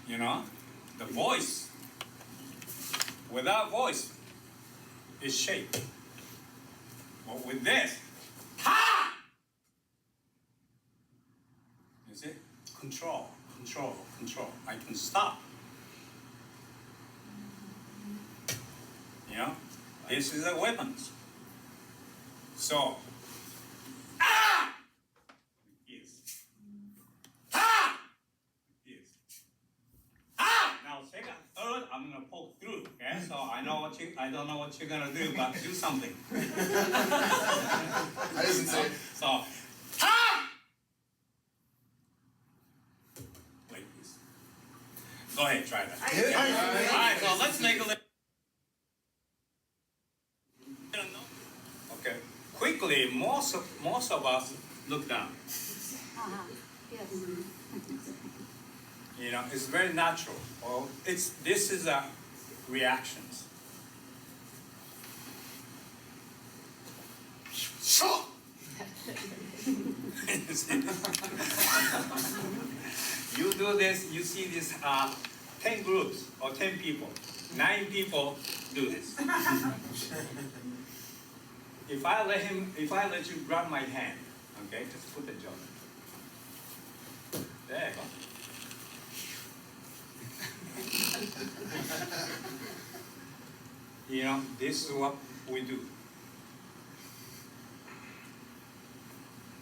You know, the voice, without voice, is shape. But with this, ha! You see? Control, control, control. I can stop. You know, this is a weapon. So, ah! Yes. Ah! Yes. Ah! Now second, third, I'm gonna poke through. Okay, so I don't know what you're gonna do, but do something. I didn't say. So, ah! Like this. Go ahead, try that. All right, so let's make a little. Okay, quickly, most of us look down. Yes. You know, it's very natural. Well, this is a reactions. You do this, you see this 10 groups or 10 people, 9 people do this. If I let you grab my hand, okay, just put the jaw. There you go. You know, this is what we do.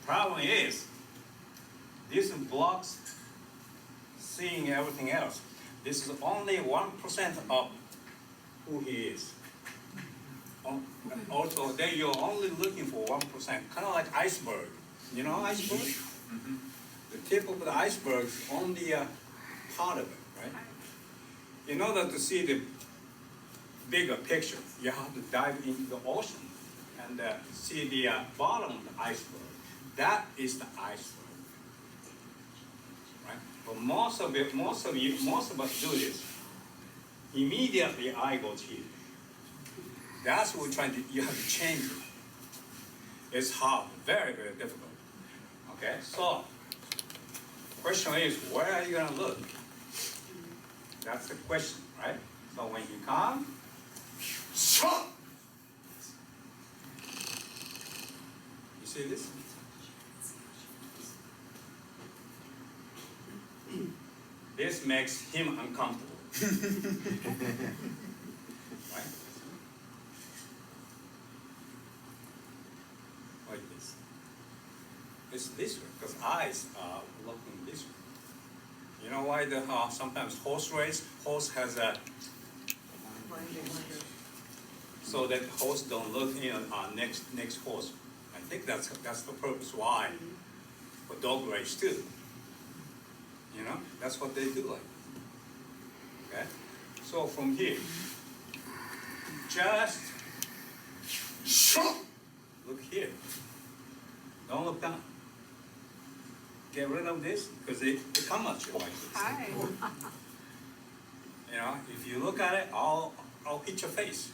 Problem is, this blocks seeing everything else. This is only 1% of who he is. Also, then you're only looking for 1%, kind of like iceberg. You know iceberg? Mm-hmm. The tip of the iceberg is only a part of it, right? In order to see the bigger picture, you have to dive into the ocean and see the bottom of the iceberg. That is the iceberg, right? But most of us do this. Immediately, I go to you. That's what we're trying to. You have to change it. It's hard, very, very difficult. Okay, so question is, where are you gonna look? That's the question, right? So when you come, you see this? This makes him uncomfortable. Right? Like this. It's this way, because eyes are looking this way. You know why the sometimes horse has a so that horse don't look in next horse. I think that's the purpose why for dog race too. You know, that's what they do like. Okay? So from here, just look here. Don't look down. Get rid of this because they come at you like this. Hi. You know, if you look at it, I'll hit your face.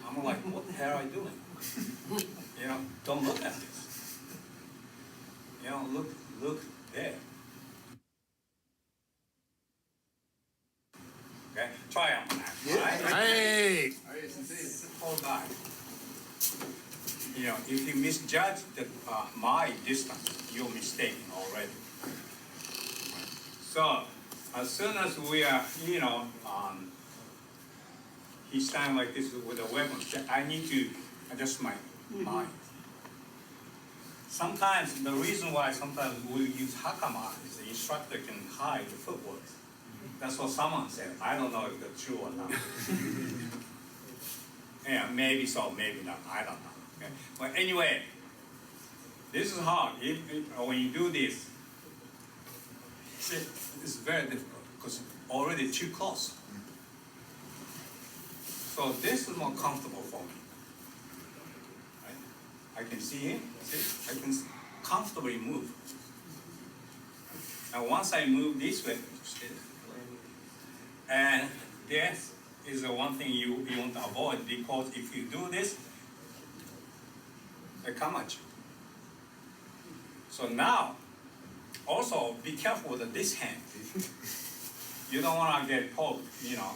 I'm like, what the hell are you doing? You know, don't look at this. You know, look there. Okay, try on that. Right? Hey! Hold back. You know, if you misjudge my distance, you're mistaken already. So, as soon as we are, you know, he stand like this with a weapon, I need to adjust my mind. Sometimes, the reason why sometimes we use hakama is the instructor can hide the footwork. That's what someone said. I don't know if that's true or not. Yeah, maybe so, maybe not. I don't know. Okay? But anyway, this is hard. When you do this, see, it's very difficult because already too close. So this is more comfortable for me. Right? I can see him. See, I can comfortably move. And once I move this way, and this is the one thing you want to avoid, because if you do this, they come at you. So now, also be careful with this hand. You don't want to get poked, you know,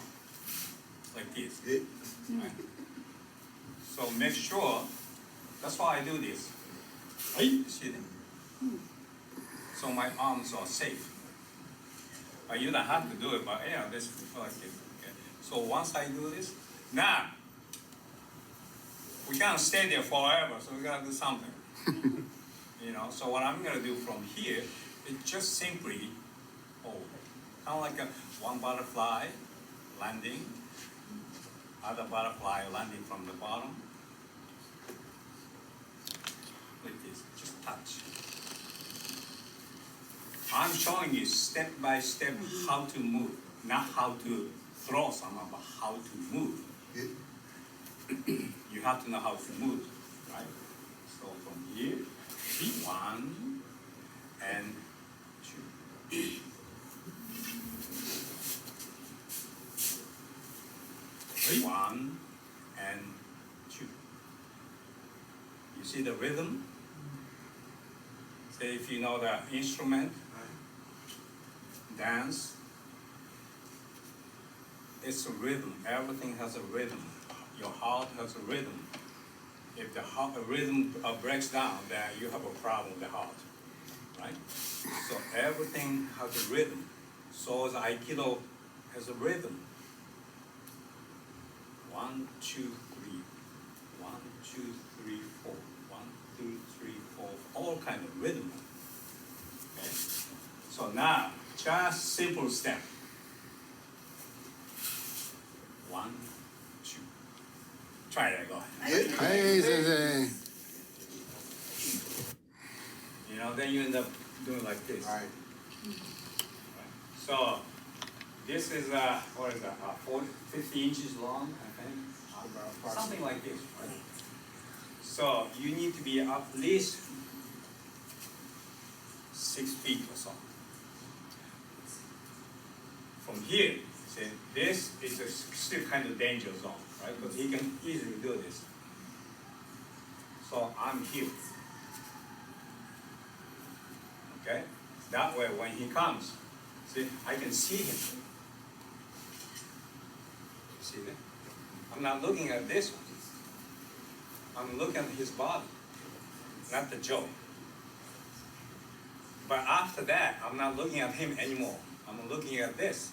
like this. Right? So make sure, that's why I do this. See them? So my arms are safe. You don't have to do it, but yeah, this is like this. Okay. So once I do this, now, we can't stay there forever, so we gotta do something. You know, so what I'm gonna do from here is just simply, kind of like one butterfly landing, other butterfly landing from the bottom. Like this, just touch. I'm showing you step by step how to move, not how to throw someone, but how to move. You have to know how to move, right? So from here, 1 and 2. 1 and 2. You see the rhythm? Say if you know the instrument, dance, it's a rhythm. Everything has a rhythm. Your heart has a rhythm. If the rhythm breaks down, then you have a problem with the heart, right? So everything has a rhythm. So the Aikido has a rhythm. 1, 2, 3. 1, 2, 3, 4. 1, 2, 3, 4. All kind of rhythm. Okay. So now, just simple step. 1, 2. Try that, go ahead. Hey, Sensei. You know, then you end up doing like this. All right. So this is what is that? 50 inches long, I think. Something like this, right? So you need to be at least 6 feet or so. From here, see, this is still kind of danger zone, right? Because he can easily do this. So I'm here. Okay? That way, when he comes, see, I can see him. See that? I'm not looking at this one. I'm looking at his body, not the jaw. But after that, I'm not looking at him anymore. I'm looking at this.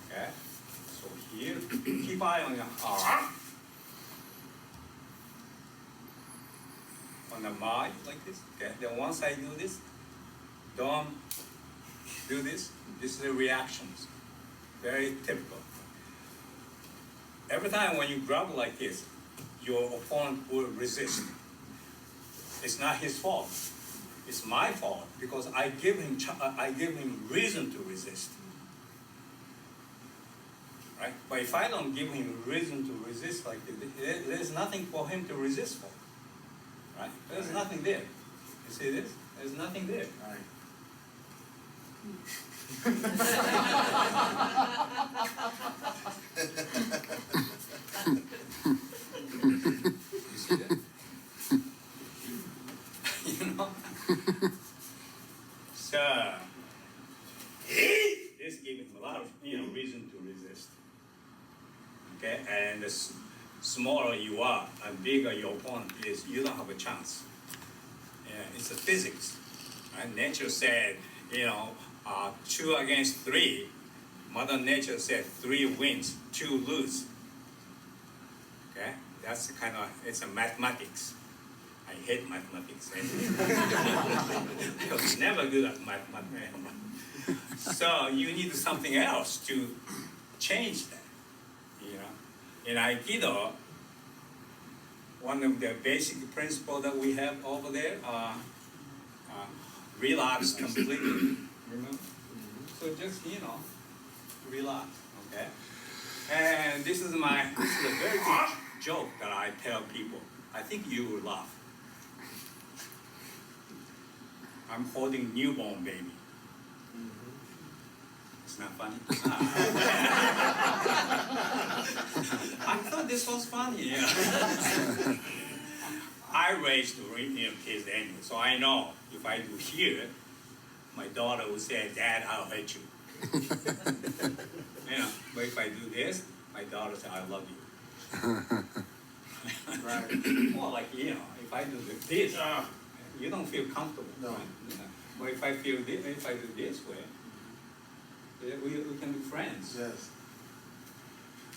Okay? So here, keep eye on your arm. On the mind, like this. Okay? Then once I do this, don't do this. This is the reactions. Very typical. Every time when you grab like this, your opponent will resist. It's not his fault. It's my fault because I give him reason to resist. Right? But if I don't give him reason to resist like this, there's nothing for him to resist for. Right? There's nothing there. You see this? There's nothing there. All right. You see that? You know? So this gives him a lot of reason to resist. Okay, and the smaller you are and bigger your opponent is, you don't have a chance. Yeah, it's a physics. Right? Nature said, 2 against 3. Mother Nature said 3 wins, 2 lose. Okay, that's it's a mathematics. I hate mathematics. I was never good at mathematics. So you need something else to change that. In Aikido, one of the basic principles that we have over there relax completely. Remember? So just relax. Okay. And this is a very good joke that I tell people. I think you will laugh. I'm holding newborn baby. It's not funny. I thought this was funny. Yeah. I raised kids anyway, so I know if I do here, my daughter would say, Dad, I'll hurt you. You know, but if I do this, my daughter says, I love you. Right. Well, like, you know, if I do this, you don't feel comfortable. No. Right? You know? But if I feel this, if I do this way, we can be friends. Yes.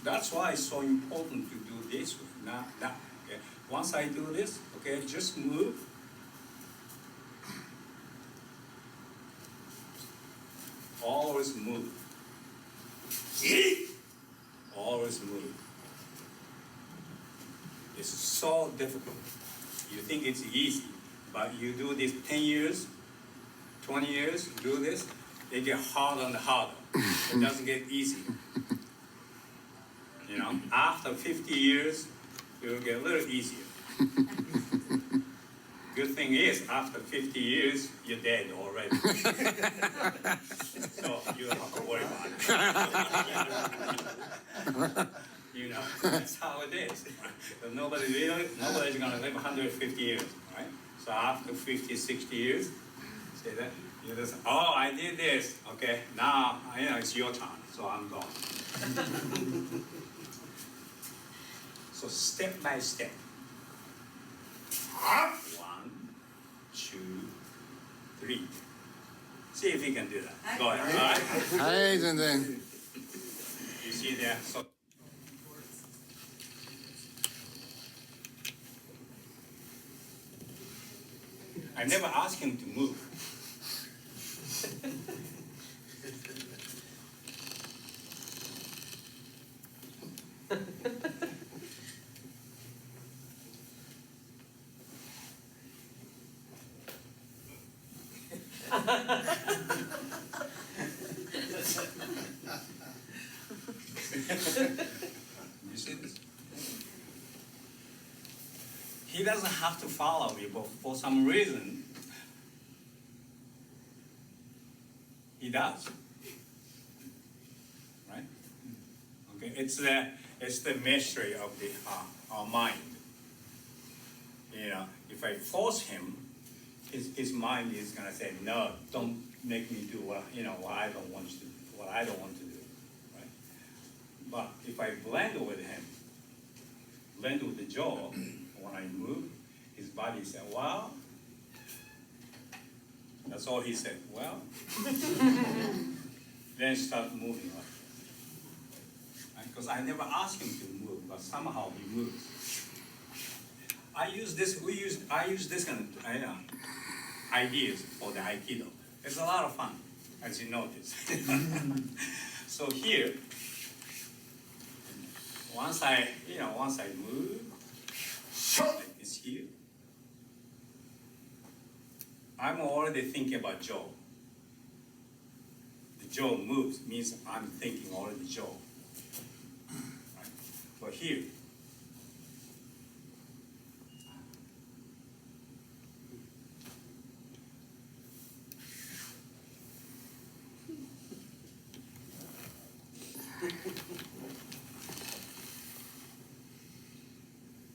That's why it's so important to do this way. Now, okay. Once I do this, okay, just move. Always move. Always move. It's so difficult. You think it's easy, but you do this 10 years, 20 years, do this, it get harder and harder. It doesn't get easy. You know, after 50 years, it will get a little easier. Good thing is, after 50 years, you're dead already. So you don't have to worry about it. You know, that's how it is. But nobody's going to live 150 years, right? So after 50, 60 years, say that, you just, oh, I did this, okay, now, you know, it's your turn, so I'm gone. So step by step. 1, 2, 3. See if you can do that. Go ahead, all right? はい、全然。 You see there? So I never asked him to move. You see this? He doesn't have to follow me, but for some reason, he does. Right? Okay, it's the mystery of the our mind. You know, if I force him, his mind is gonna say, no, don't make me do what I don't want to do, what I don't want to do. Right? But if I blend with him, blend with the jaw, when I move, his body said, well, that's all he said, well, then start moving up. Because I never asked him to move, but somehow he moves. I use this kind of ideas for the Aikido. It's a lot of fun, as you notice. So here, once I move, like this here, I'm already thinking about jaw. The jaw moves, means I'm thinking already jaw. Right? But here,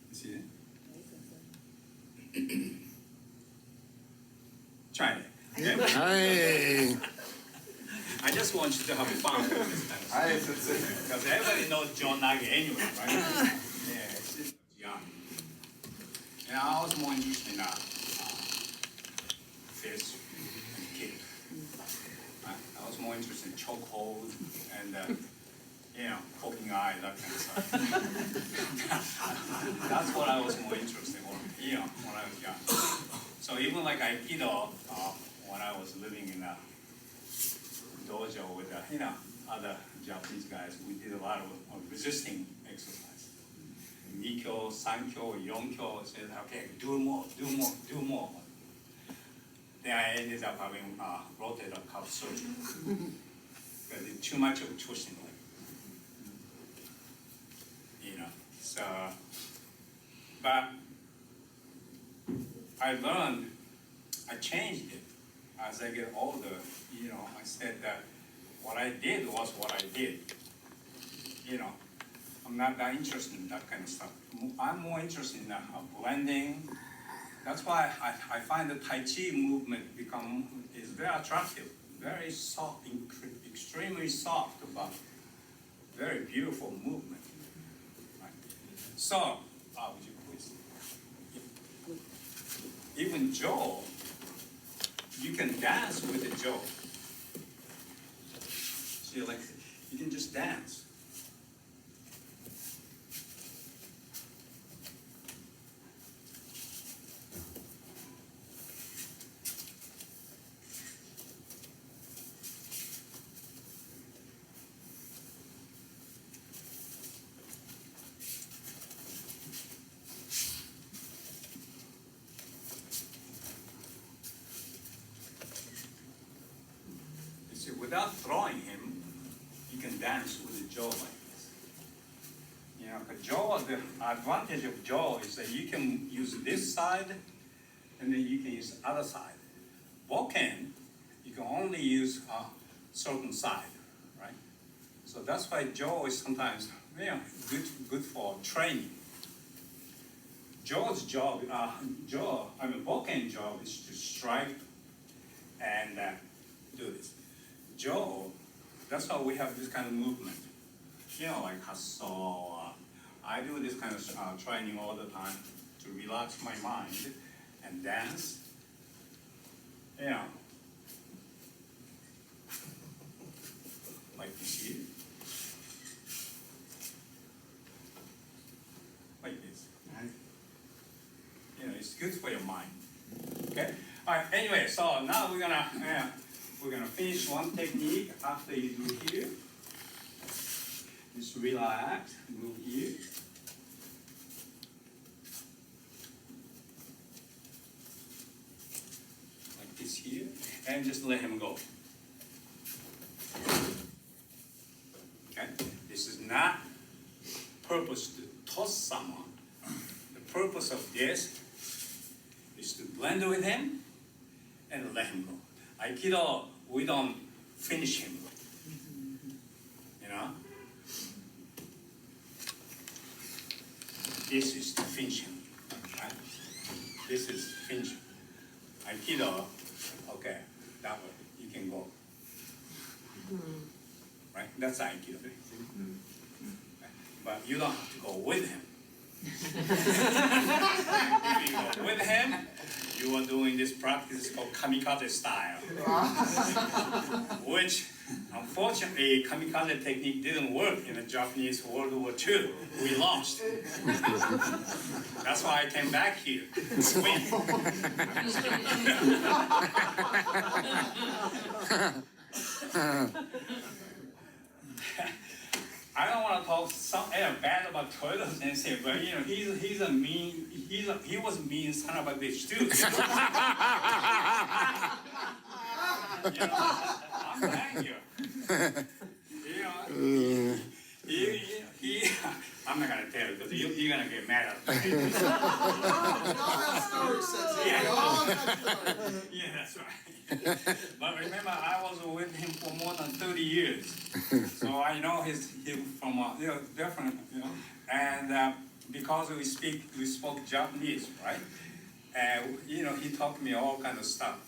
you see that? Try it. Okay? はい。 I just want you to have fun with this kind of stuff. はい、先生。 Because everybody knows John Nagi anyway, right? Yeah, it's just young. And I was more interested in fish and kick. I was more interested in chokehold and poking eye, that kind of stuff. That's what I was more interested in, when I was young. So even like Aikido, when I was living in a dojo with other Japanese guys, we did a lot of resisting exercise. Nikyo, Sankyo, Yonkyo said, okay, do more. Then I ended up having rotator cuff surgery because it's too much of twisting. So, but I learned, I changed it as I get older. I said that what I did was what I did. I'm not that interested in that kind of stuff. I'm more interested in blending, That's why I find the Tai Chi movement is very attractive, very soft, extremely soft, but very beautiful movement. Right? So, would you please? Even Joe, you can dance with the Joe. So you're like, you can just dance. Without throwing him, you can dance with the jaw like this. You know, but jaw, the advantage of jaw is that you can use this side, and then you can use the other side. Bokken, you can only use a certain side, right? So that's why jaw is sometimes good for training. Jaw's job, Bokken job is to strike and do this. Joe, that's how we have this kind of movement. You know, like hustle. I do this kind of training all the time to relax my mind and dance. You know, like this here. Like this. You know, it's good for your mind. Okay? All right, anyway, so now we're gonna finish one technique after you do here. Just relax, move here. Like this here, and just let him go. Okay? This is not purpose to toss someone. The purpose of this is to blend with him and let him go. Aikido, we don't finish him. You know? This is to finish him. Right? This is finish him. Aikido, okay, that way, you can go. Right? That's Aikido. Right? But you don't have to go with him. If you go with him, you are doing this practice called kamikaze style, which unfortunately kamikaze technique didn't work in the Japanese World War II. We lost. That's why I came back here to win. I don't want to talk bad about Toyota Sensei, but you know he was a mean son of a bitch too. You know, I'm telling you. I'm not gonna tell you because you're gonna get mad at me. Yeah, that's right. But remember, I was with him for more than 30 years, so I know him from different, and because we spoke Japanese, right? And he taught me all kind of stuff.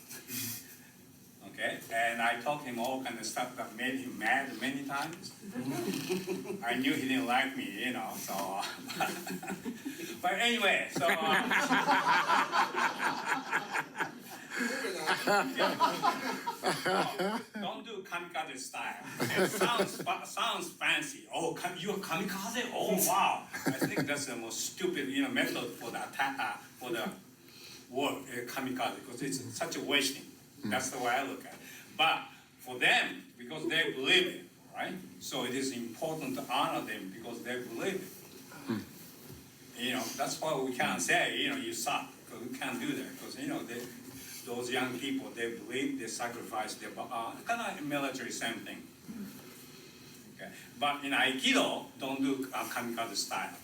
Okay, and I taught him all kind of stuff that made him mad many times. I knew he didn't like me, so. But anyway, so. Don't do kamikaze style. It sounds fancy. Oh, you're kamikaze? Oh, wow. I think that's the most stupid, method for the attack, for the word kamikaze, because it's such a wasting. That's the way I look at it. But for them, because they believe it, right? So it is important to honor them because they believe it. That's why we can't say, you suck, because we can't do that, because those young people, they believe, they sacrifice their kind of military, same thing. Okay, but in Aikido, don't do kamikaze style.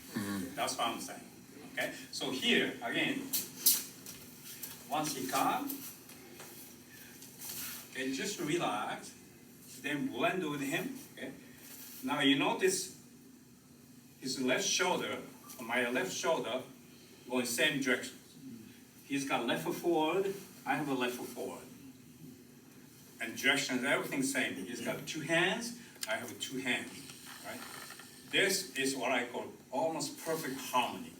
That's what I'm saying. Okay, so here again, once he comes, okay, just relax, then blend with him. Okay, now you notice his left shoulder, my left shoulder, going same direction. he's got left foot forward, I have a left foot forward. And directions, everything's same. He's got two hands, I have two hands, right? This is what I call almost perfect harmony,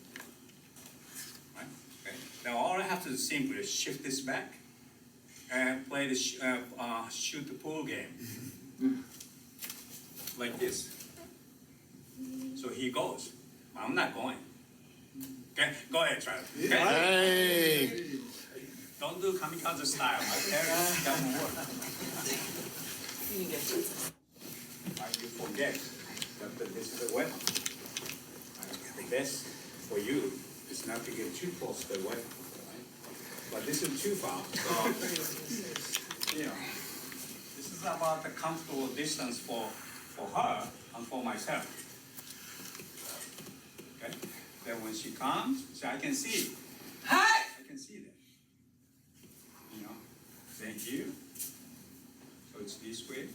right? Okay. Now all I have to do simply is shift this back and play the shoot the pool game, like this. So he goes. I'm not going. Okay, go ahead, try it. Okay? Hey. Don't do kamikaze style. My parents doesn't work. You forget that this is a weapon. The best for you is not to get too close to the weapon, right? But this is too far. So, you know, this is about the comfortable distance for her and for myself. Okay? Then when she comes, so I can see. Hi! I can see that. You know, thank you. So it's this way.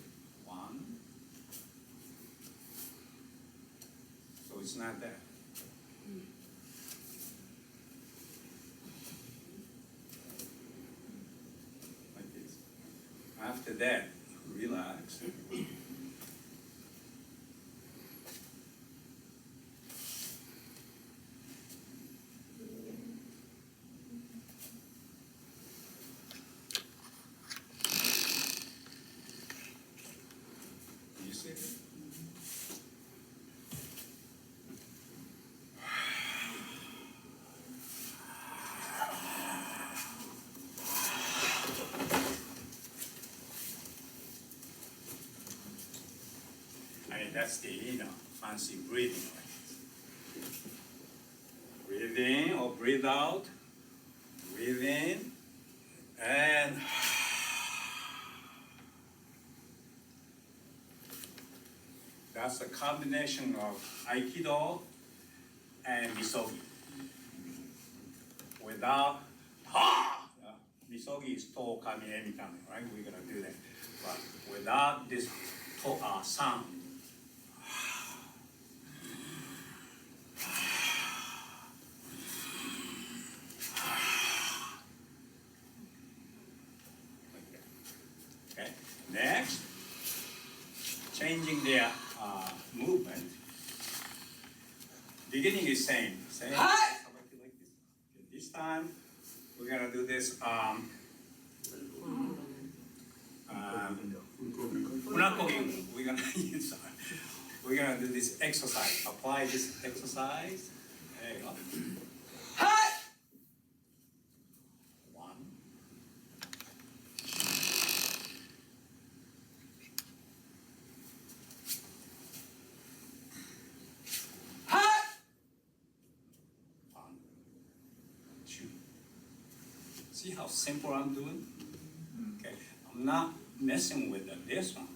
One. So it's not that. Like this. After that, relax. You see it? I mean, that's the, fancy breathing. Right? Breathe in or breathe out. Breathe in and that's a combination of Aikido and Misogi. Without Misogi is to kami emi kami, right? We're gonna do that. But without this sound, okay. Next, changing their movement. Beginning is same. Hi! Like this. Okay, this time we're gonna do this. We're gonna do this exercise. Apply this exercise. There you go. Hi! One. See how simple I'm doing? Okay, I'm not messing with this one.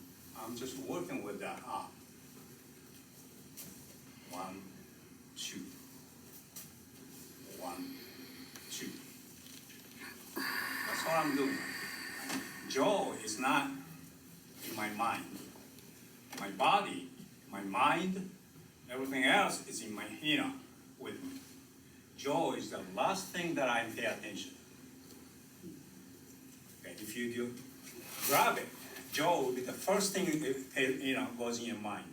I'm just working with that up. 1, 2. 1, 2. That's what I'm doing. Jaw is not in my mind. My body, my mind, everything else is in my with me. Jaw is the last thing that I pay attention. Okay, if you do grab it, jaw will be the first thing goes in your mind.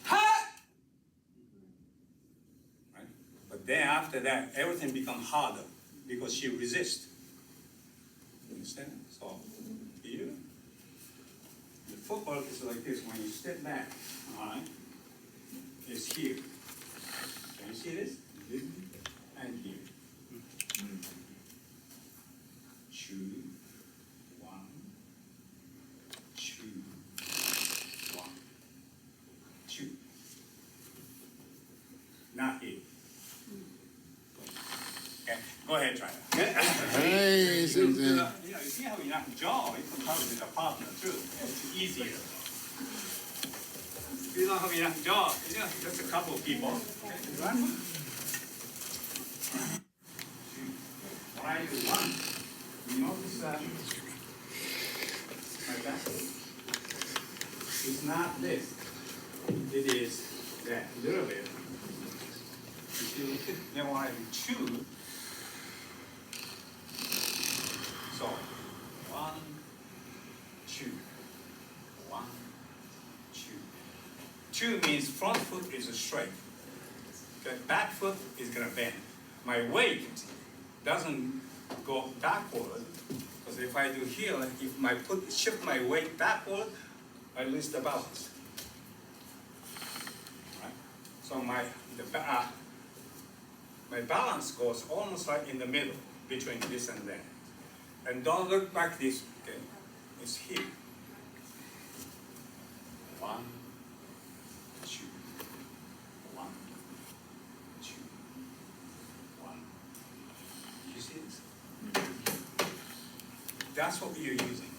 Ha! Right? But then after that, everything becomes harder because she resists. You understand? So here, the footwork is like this. When you step back, all right, it's here. Can you see this? And here. 2, 1, 2, 1, 2. Not here. Okay, go ahead, try that. Okay? Hey, Sensei. You see how you knock the jaw, you can probably with a partner too. It's easier. You know how you knock the jaw, just a couple of people. Okay, right? What I do, 1. You notice that like that? It's not this. It is that little bit. If you look at then when I do 2, chu means front foot is straight. Okay, back foot is gonna bend. My weight doesn't go backward, because if I do here, if my foot shift my weight backward, I lose the balance. Right? So my balance goes almost right in the middle between this and that. And don't look like this, okay? It's here. 1, 2, 1, 2, 1. You see this? That's what you're using.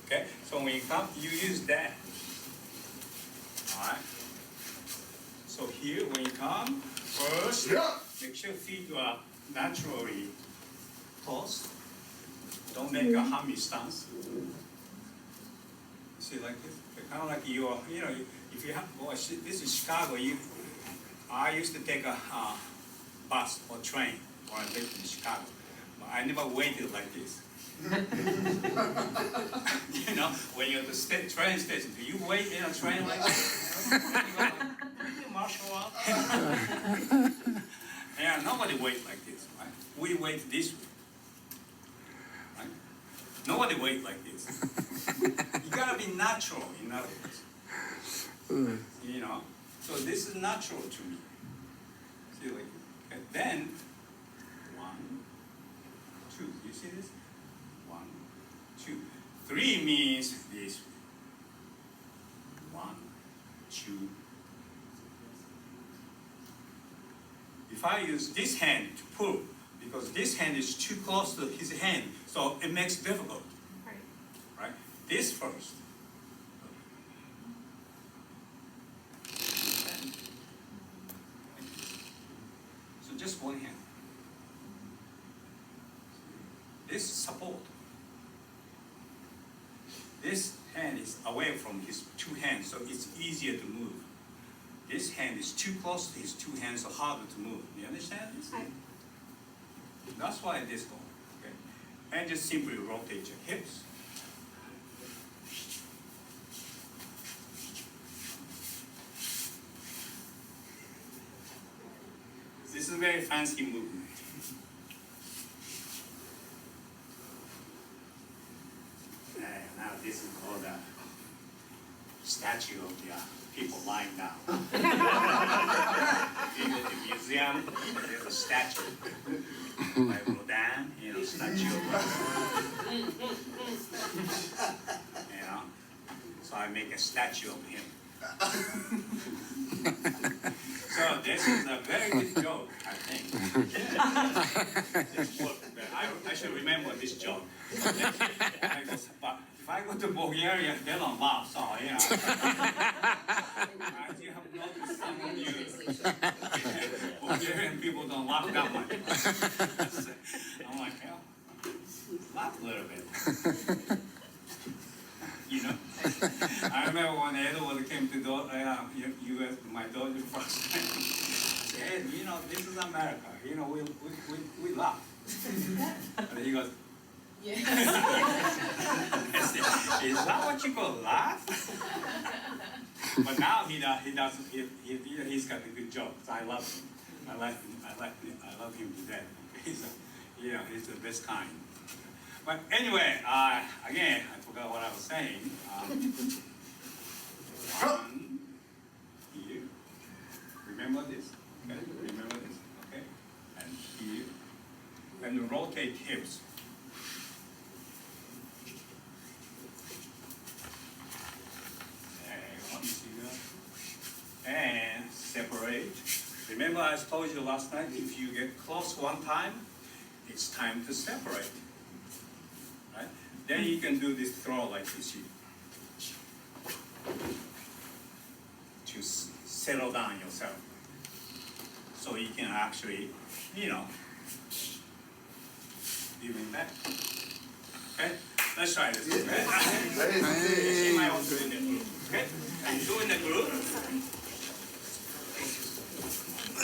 Okay? So when you come, you use that. Alright? So here, when you come, first, make sure feet are naturally closed. Don't make a hammy stance. See, like this? Kind of like you are, you know, if you have, boy, this is Chicago. I used to take a bus or train when I lived in Chicago. But I never waited like this. You know, when you're at the train station, do you wait in a train like this? You martial art? Yeah, nobody waits like this, right? We wait this way. Right? Nobody waits like this. You gotta be natural, in other words. You know? So this is natural to me. See, like, okay. Then, 1, 2. You see this? 1, 2. 3 means this. 1, 2. If I use this hand to pull, because this hand is too close to his hand, so it makes it difficult. Right? This first. So just one hand. This support. This hand is away from his two hands, so it's easier to move. This hand is too close to his two hands, so harder to move. You understand this? That's why this goes. Okay? And just simply rotate your hips. This is a very fancy movement. Now this is called a statue of the people lying down. If you go to the museum, there's a statue by Rodin, you know, statue of you know. So I make a statue of him. So this is a very good joke, I think. I should remember this joke. But if I go to Bulgaria, they don't laugh, so you know. I do have noticed some of you Bulgarian people don't laugh that much. I'm like, oh, laugh a little bit. You know? I remember when Edward came to US, my dojo first time. I said, hey, you know, this is America. You know, we laugh. And he goes, yeah. I said, is that what you call laugh? But now he's got a good joke. So I love him. I love him to death. He's the best kind. But anyway, again, I forgot what I was saying. One, here. Remember this? Okay, remember this? Okay, and here. And rotate hips. And separate. Remember I told you last night, if you get close one time, it's time to separate. Right? Then you can do this throw like this here. To settle down yourself. So you can actually, you know, even that. Okay? Let's try this. Okay? See my own doing the group. Okay? And doing the group.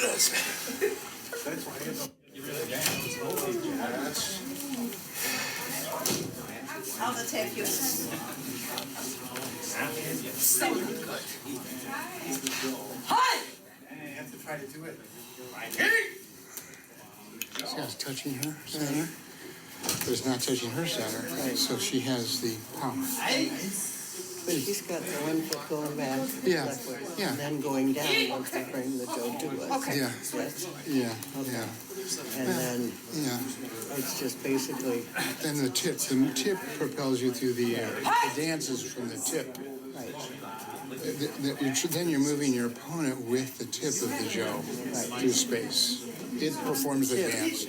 That's why you really I'll take you. So good. Hi! You have to try to do it. See how it's touching her center? But it's not touching her center, so she has the power. But he's got the one foot going back, Yeah, left foot, yeah. and then going down once they bring the toe to us. Okay. Yeah, Yes. yeah, yeah, And then yeah. it's just basically, Then the tip propels you through the air. It dances from the tip. right, Then you're moving your opponent with the tip of the jaw through space. It performs the dance.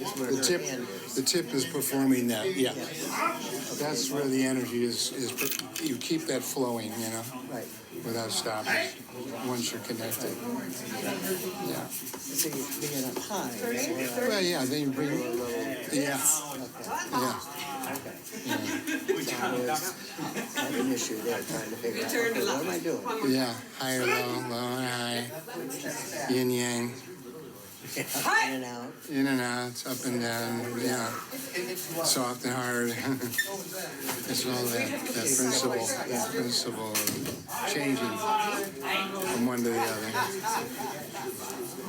The tip is performing that. Yeah, that's where the energy is. You keep that flowing, you know, right. without stopping. Once you're connected. Yeah. So you bring it up high. Well, yeah. Then you bring. Yeah. Yeah. I have an issue there trying to figure out, okay, what am I doing? Yeah. Higher, low, low and high. Yin yang. In and out. In and out, up and down, yeah. Soft and hard. It's all that principle of changing from one to the other.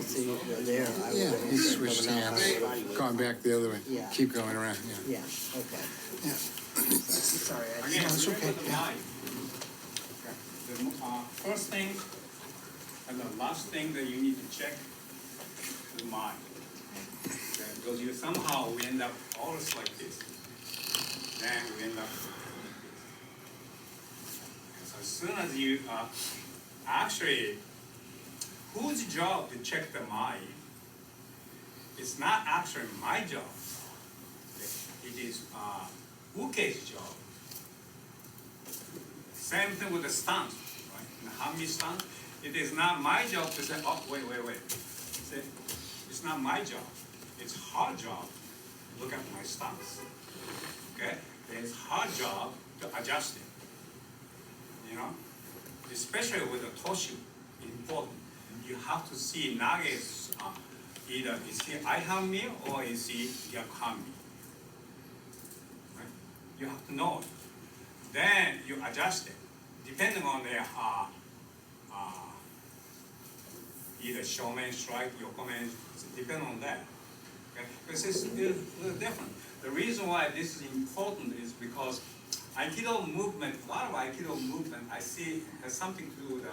See, there, I Yeah, would he switched hands, gone back the other way. Yeah. Keep going around, yeah. Yeah, okay. Yeah. Sorry, I Again, it's okay. the mind. The first thing and the last thing that you need to check the mind. Okay, because you somehow we end up always like this. Then we end up like this. So as soon as you actually, whose job to check the mind? It's not actually my job. It is Uke's job. Same thing with the stance, right? In the Hanmi stance, it is not my job to say, oh, wait. See, it's not my job. It's her job to look at my stance. Okay? It's her job to adjust it. You know? Especially with the Toshu, important. You have to see Nage's either is he Aihanmi or is he Gyakuhanmi. Right? You have to know it. Then you adjust it, depending on their either shomen strike, yokomen, depending on that. Okay? Because it's a little different. The reason why this is important is because Aikido movement, a lot of Aikido movement, I see has something to do with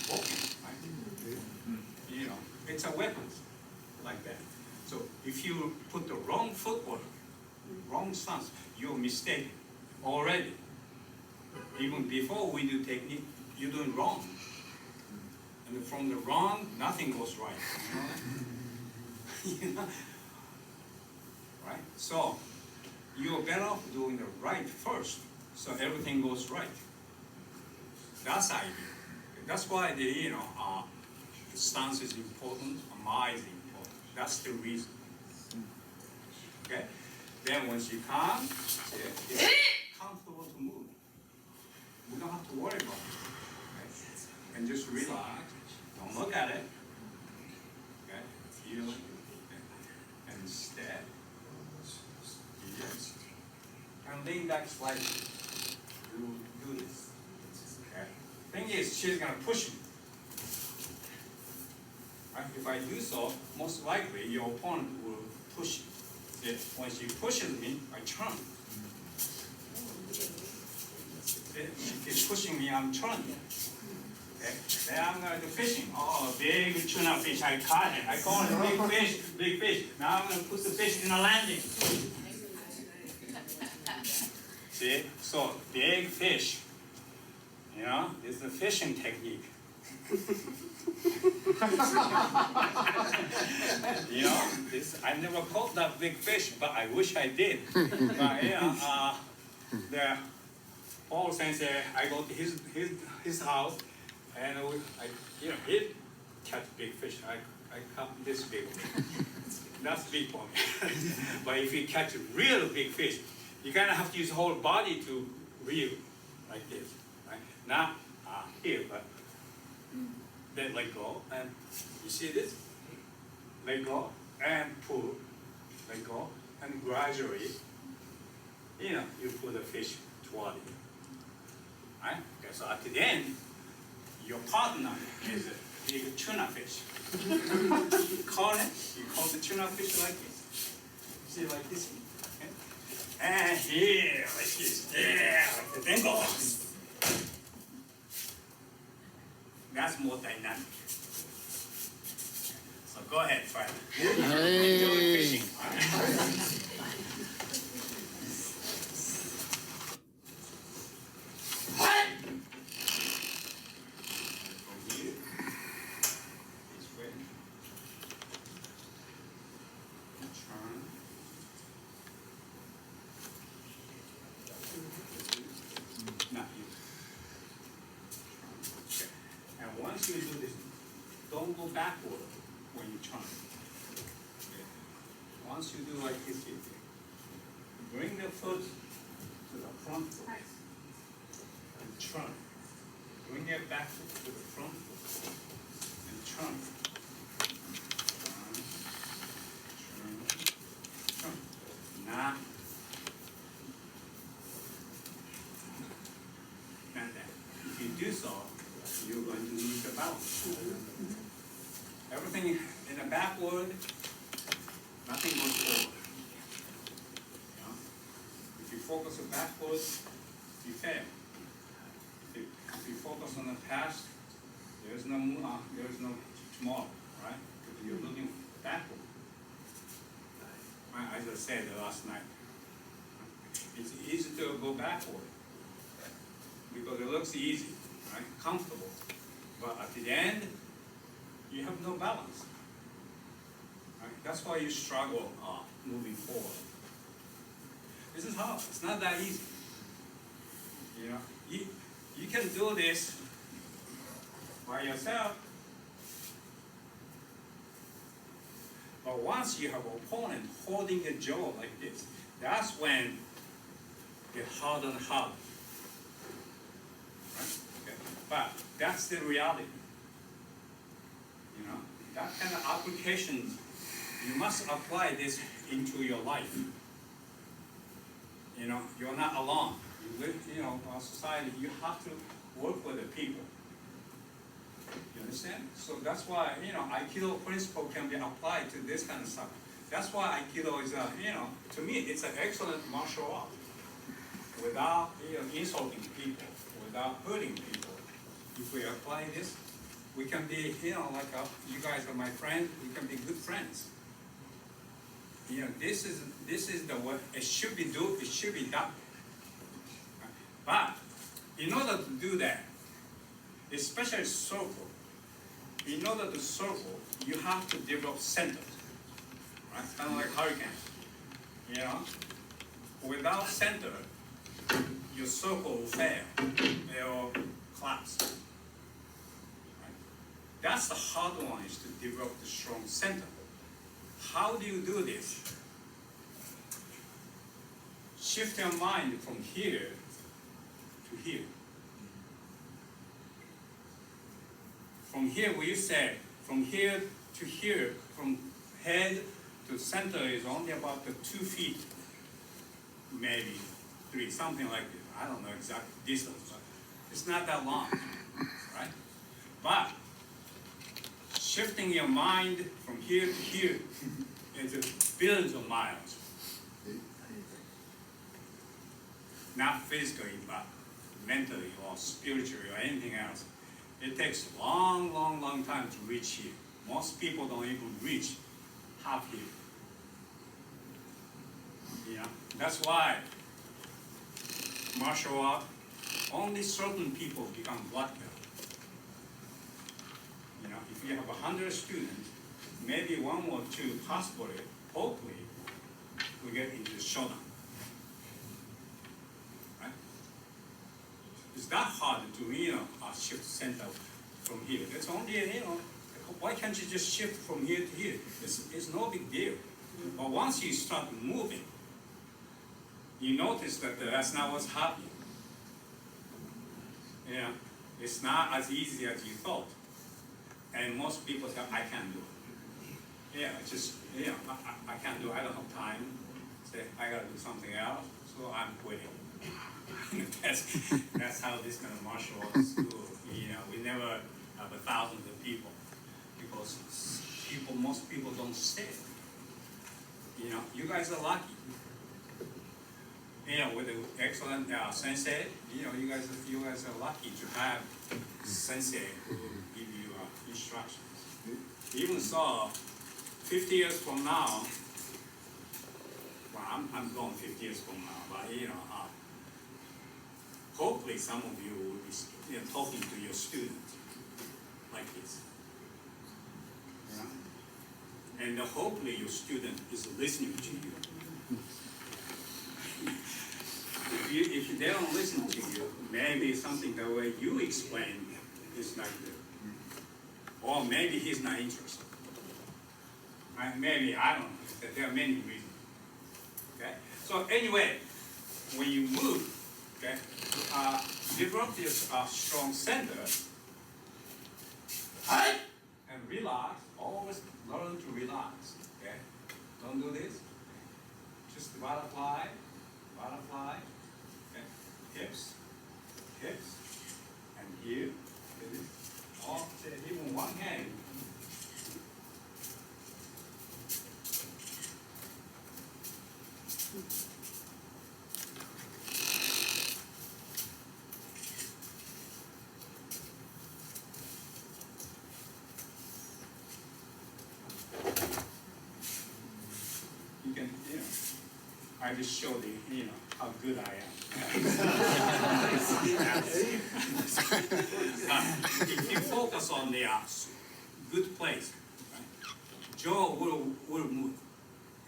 walking, right? You know, it's a weapon like that. So if you put the wrong footwork, wrong stance, you're mistaken already. Even before we do technique, you're doing wrong. And from the wrong, nothing goes right. You know? Right? So you're better off doing the right first, so everything goes right. That's the idea. That's why the stance is important, mind is important. That's the reason. Okay? Then once you come, it's comfortable to move. We don't have to worry about it. Okay? And just relax. Don't look at it. Okay? Feel it. And instead, yes. And lean back slightly. Do this. Okay? Thing is, she's gonna push me. Right? If I do so, most likely your opponent will push you. When she pushes me, I turn. If she's pushing me, I'm turning. Okay? Then I'm going to do fishing. Oh, big tuna fish, I caught it. I caught a big fish. Now I'm going to put the fish in a landing. See? So, big fish. You know, this is a fishing technique. You know, I never caught that big fish, but I wish I did. But the Paul Sensei, I go to his house, and he catch big fish. I caught this big one. That's big for me. But if you catch a real big fish, you kind of have to use the whole body to reel like this. Right? Not here, but then let go, and you see this? Let go, and pull, let go, and gradually, you pull the fish toward you. Right? Okay, so at the end, your partner is a big tuna fish. You call the tuna fish like this. See, like this. Okay? And here, like this. Yeah, like the dingo. That's more dynamic. So go ahead, try it. Hey. From here, this way. Turn. Not you. Okay. And once you do this, don't go backward when you turn. Okay. Once you do like this, you bring the foot to the front foot and turn. Bring it back to the front foot and turn. Turn. Now, and then, if you do so, you're going to lose the balance. Everything in the backward, nothing goes forward. You know? If you focus on backwards, you fail. If you focus on the past, there is no tomorrow, right? Because you're looking backward. As I said last night, it's easy to go backward because it looks easy, right? Comfortable. But at the end, you have no balance. Right? That's why you struggle moving forward. This is hard. It's not that easy. You know, you can do this by yourself. But once you have an opponent holding a jaw like this, that's when it's harder and harder. Right? Okay. But that's the reality. You know, that kind of applications, you must apply this into your life. You know, you're not alone. You live, you know, our society, you have to work with the people. You understand? So that's why, you know, Aikido principle can be applied to this kind of stuff. That's why Aikido is, you know, to me, it's an excellent martial art. Without, you know, insulting people, without hurting people. If we apply this, we can be, you know, like you guys are my friends, we can be good friends. You know, this is the way it should be done. But in order to do that, especially circle, in order to circle, you have to develop center. Right? Kind of like hurricane. You know? Without center, your circle will fail. They will collapse. Right? That's the hard one, is to develop the strong center. How do you do this? Shift your mind from here to here. From here, we say, from here to here, from head to center is only about 2 feet, maybe 3, something like this. I don't know exact distance, but it's not that long, right? But shifting your mind from here to here is billions of miles. Not physically, but mentally or spiritually or anything else. It takes long time to reach here. Most people don't even reach half here. Yeah, that's why martial art, only certain people become black belt. You know, if you have 100 students, maybe 1 or 2 possibly, hopefully, will get into Shodan. Right? It's not hard to, you know, shift center from here. It's only, you know, why can't you just shift from here to here? It's no big deal. But once you start moving, you notice that that's not what's happening. Yeah, it's not as easy as you thought. And most people say, I can't do it. Yeah, it's just, you know, I can't do it. I don't have time. Say, I gotta do something else, so I'm quitting. That's how this kind of martial arts school, you know, we never have thousands of people because most people don't stay. You know, you guys are lucky. You know, with an excellent sensei, you know, you guys are lucky to have sensei who give you instructions. Even so, 50 years from now, well, I'm going 50 years from now, but you know, hopefully some of you will be talking to your students like this. You know? And hopefully your student is listening to you. If they don't listen to you, maybe something the way you explain is not good. Or maybe he's not interested. Maybe, I don't know. There are many reasons. Okay? So anyway, when you move, okay, develop this strong center, and relax, always learn to relax, okay? Don't do this. Just butterfly, okay? Hips, and here, all, even one hand. You can, you know, I just showed you, you know, how good I am. If you focus on the good place, right, jaw will move.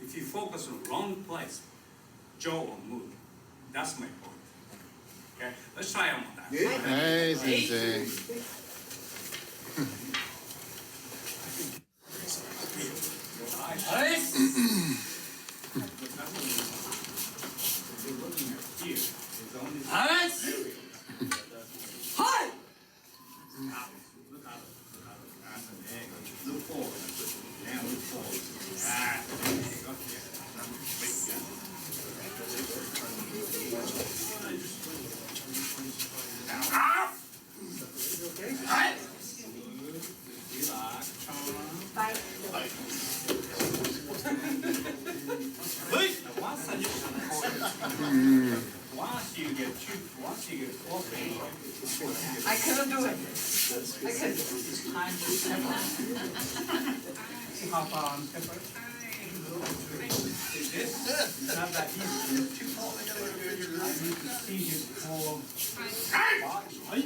If you focus on the wrong place, jaw will move. That's my point. Okay, let's try one more time. Hey, Sensei. Look forward. And look forward. Once you get closer, I couldn't do it. I couldn't. see how far I'm separate? This is not that easy. It's too close. I need to see his whole body.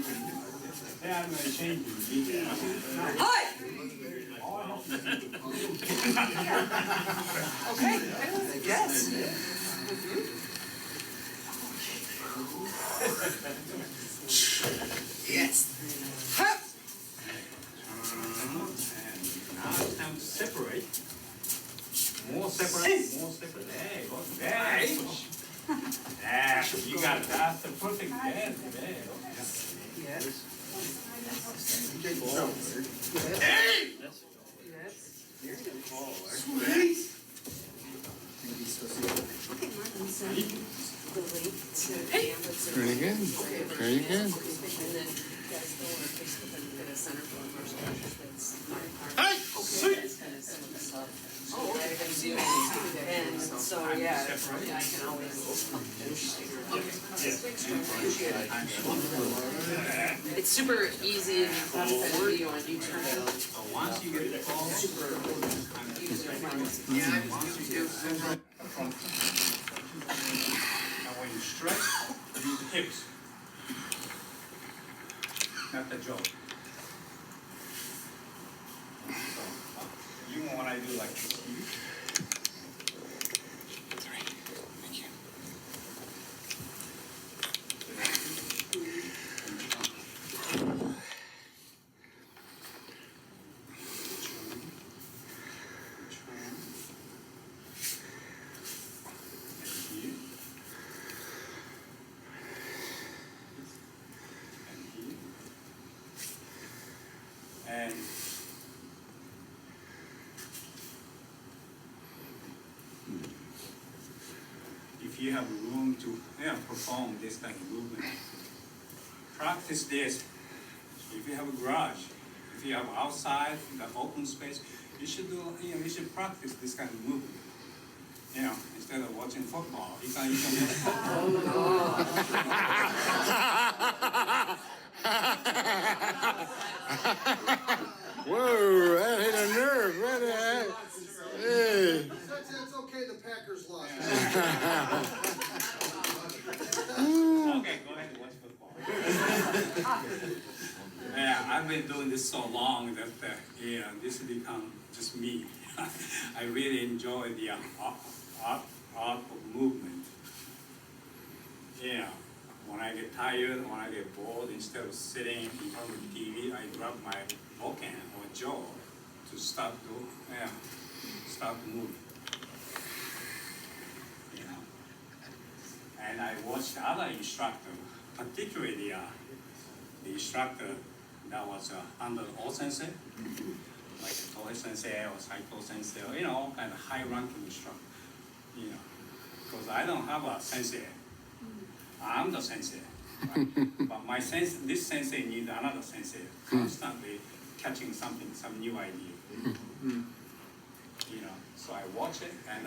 Then I'm going to change it. Hi! Okay, yes. Yes. Hup. And now it's time to separate. More separate. There you go. There you go. There, you got it. That's the perfect there. There you go. Yes. Hey! Sweet. Pretty good. Very good. Hey! Sweet! And so, yeah, I can always. It's super easy and forward when you turn it. Once you get it all super once you get separate from now when you stretch, use the hips. Not the jaw. So, you want what I do like this. Thank you. And you have room to perform this kind of movement. Practice this. If you have a garage, if you have outside, the open space, you should do, you should practice this kind of movement. Instead of watching football, you can watch football. Whoa, that hit a nerve. What the heck? Hey. That's okay, the Packers lost. Okay, go ahead and watch football. Yeah, I've been doing this so long that this has become just me. I really enjoy the art of movement. When I get tired, when I get bored, instead of sitting in front of the TV, I grab my bokken or jaw to start moving. And I watched other instructor, particularly the instructor that was under O Sensei, like Tohei Sensei or Saito Sensei, all kind of high-ranking instructor. Because I don't have a sensei. I'm the sensei. Right? But this sensei needs another sensei, constantly catching something, some new idea. So I watch it, and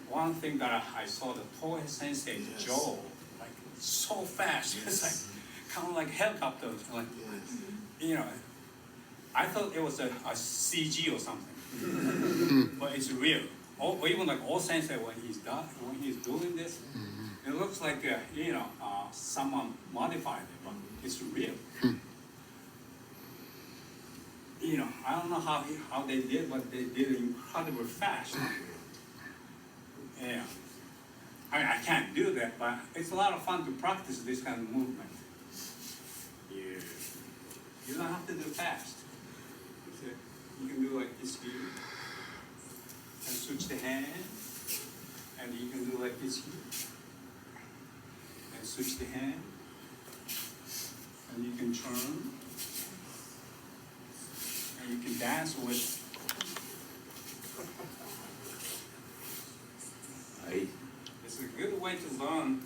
one thing that I saw the Tohei Sensei's jaw, like so fast, it's like kind of like helicopter, like I thought it was a CG or something, but it's real. Or even like O Sensei when he's doing this, it looks like someone modified it, but it's real. I don't know how they did, but they did it incredibly fast. Yeah. I can't do that, but it's a lot of fun to practice this kind of movement. Yeah. You don't have to do fast. You can do like this here, and switch the hand, and you can do like this here, and switch the hand, and you can turn. You can dance with. It's a good way to learn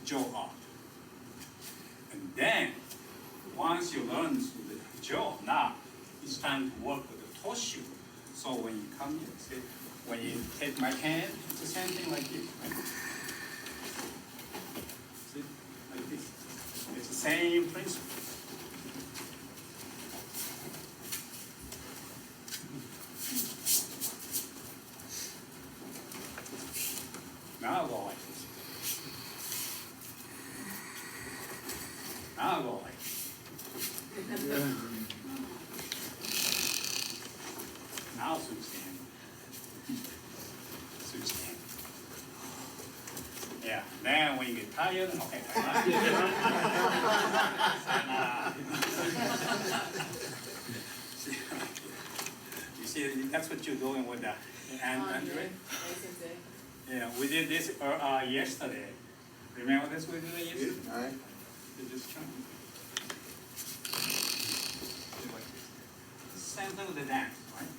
jaw art. And then, once you learn the jaw, now it's time to work with the toshu. So when you come here, see, when you take my hand, it's the same thing like this. Right? See, like this. It's the same principle. Now I'll go like this. Now I'll go like this. Now I'll switch the hand. Switch the hand. Yeah, then when you get tired, okay. You see, that's what you're doing with the hand, Andre? Yeah, we did this yesterday. Remember this we did yesterday? All right. You just come. Like this. Same thing with the dance, right?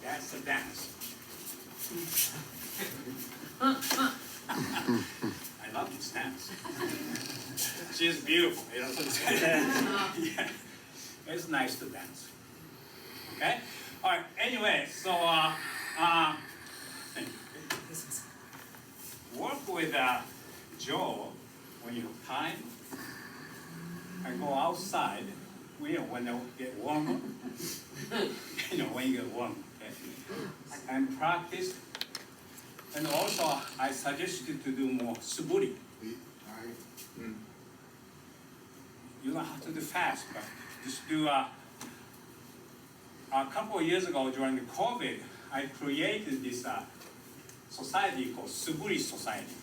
That's the dance. I love this dance. She's beautiful, Yeah. It's nice to dance. Okay? All right, anyway, so work with Joe when you have time and go outside when they get warmer. When you get warm, okay? And practice. And also, I suggest you to do more suburi. You don't have to do fast, but just do a couple of years ago during the COVID, I created this society called Suburi Society.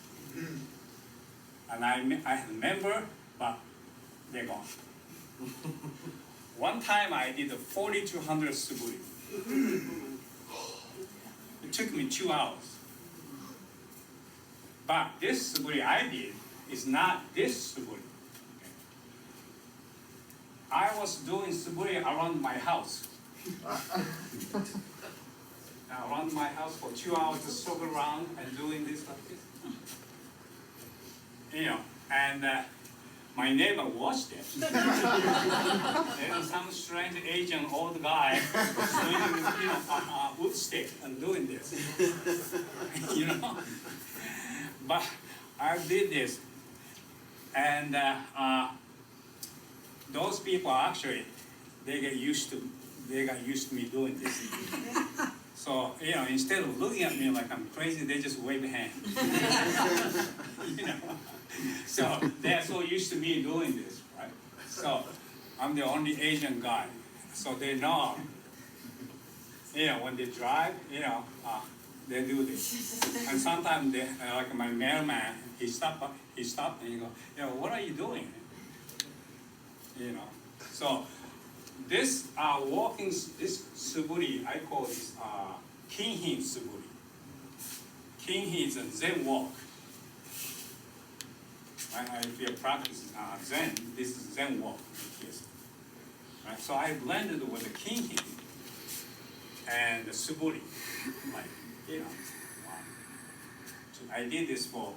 And I have a member, but they're gone. One time I did 4,200 Suburi. It took me 2 hours. But this Suburi I did is not this Suburi. I was doing suburi around my house. Around my house for 2 hours, just circle around and doing this like this. You know, and my neighbor watched it. There was some strange Asian old guy swinging with, you know, a wood stick and doing this. You know, but I did this, and those people actually they got used to me doing this. So, you know, instead of looking at me like I'm crazy, they just wave a hand. You know, so they're so used to me doing this, right? So I'm the only Asian guy, so they know. You know, when they drive, you know, they do this. And sometimes they, like my mailman, he stopped and he go, you know, what are you doing? You know, so this walking, this suburi, I call this kinhin suburi. Kinhin is a Zen walk. Right? If you practice Zen, this is Zen walk. Yes. Right? So I blended with the kinhin and the suburi. Like, you know, so I did this for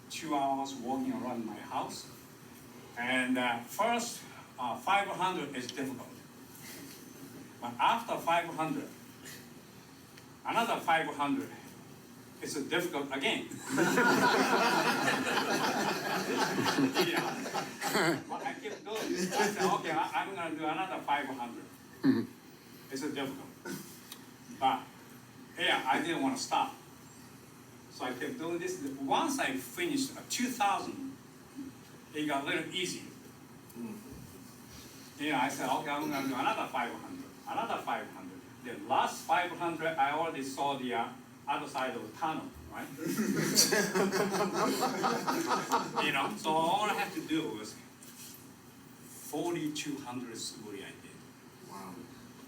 2 hours walking around my house. And first, 500 is difficult. But after 500, another 500 is difficult again. Yeah. But I keep doing this. I said, okay, I'm going to do another 500. It's difficult. But yeah, I didn't want to stop. So I kept doing this. Once I finished 2,000, it got a little easier. You know, I said, okay, I'm going to do another 500, another 500. The last 500, I already saw the other side of the tunnel, right? You know, so all I had to do was 4,200 suburi I did. Wow.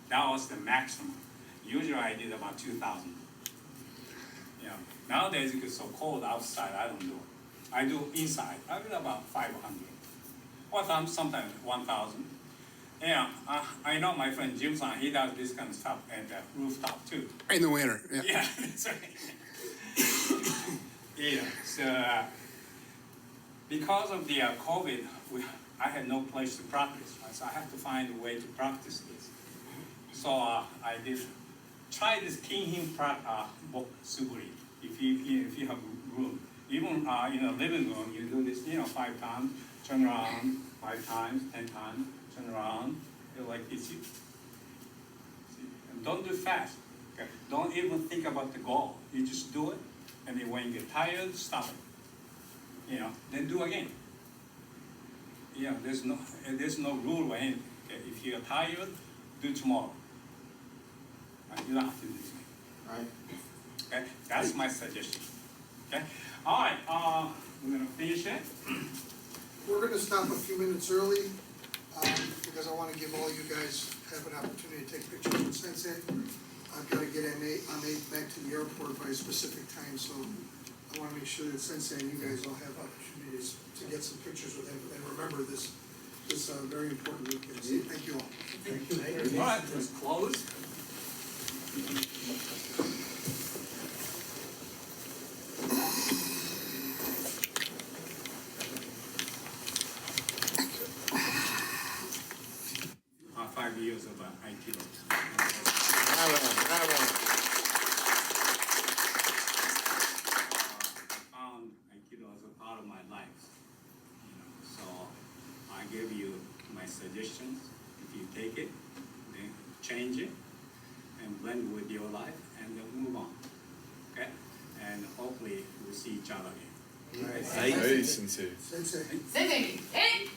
That was the maximum. Usually I did about 2,000. You know, nowadays it's so cold outside, I don't do it. I do inside, I do about 500. Or sometimes 1,000. Yeah, I know my friend Jim-san, he does this kind of stuff at the rooftop too. In the winter, yeah. Yeah, that's right. Yeah, so because of the COVID, I had no place to practice, right? So I have to find a way to practice this. So I did try this kinhin suburi if you have room. Even in a living room, you do this, 5 times, turn around 5 times, 10 times, turn around, like this. See? And don't do fast. Okay? Don't even think about the goal. You just do it, and then when you get tired, stop it. Then do again. There's no rule or anything. Okay? If you're tired, do tomorrow. Right? You don't have to do this. Right. Okay? That's my suggestion. Okay? All right. We're gonna finish it. We're gonna stop a few minutes early, because I wanna give all you guys have an opportunity to take pictures with Sensei. I've gotta get M8 back to the airport by a specific time, so I wanna make sure that Sensei and you guys all have opportunities to get some pictures with him and remember this very important weekend. So thank you all. Thank you. All right, let's close. Years of Aikido. Bravo, bravo. I found Aikido as a part of my life. So I give you my suggestions. If you take it, then change it, and blend with your life, and then move on. Okay? And hopefully we'll see each other again. Right. Hey, Sensei. Sensei. Sensei, hey!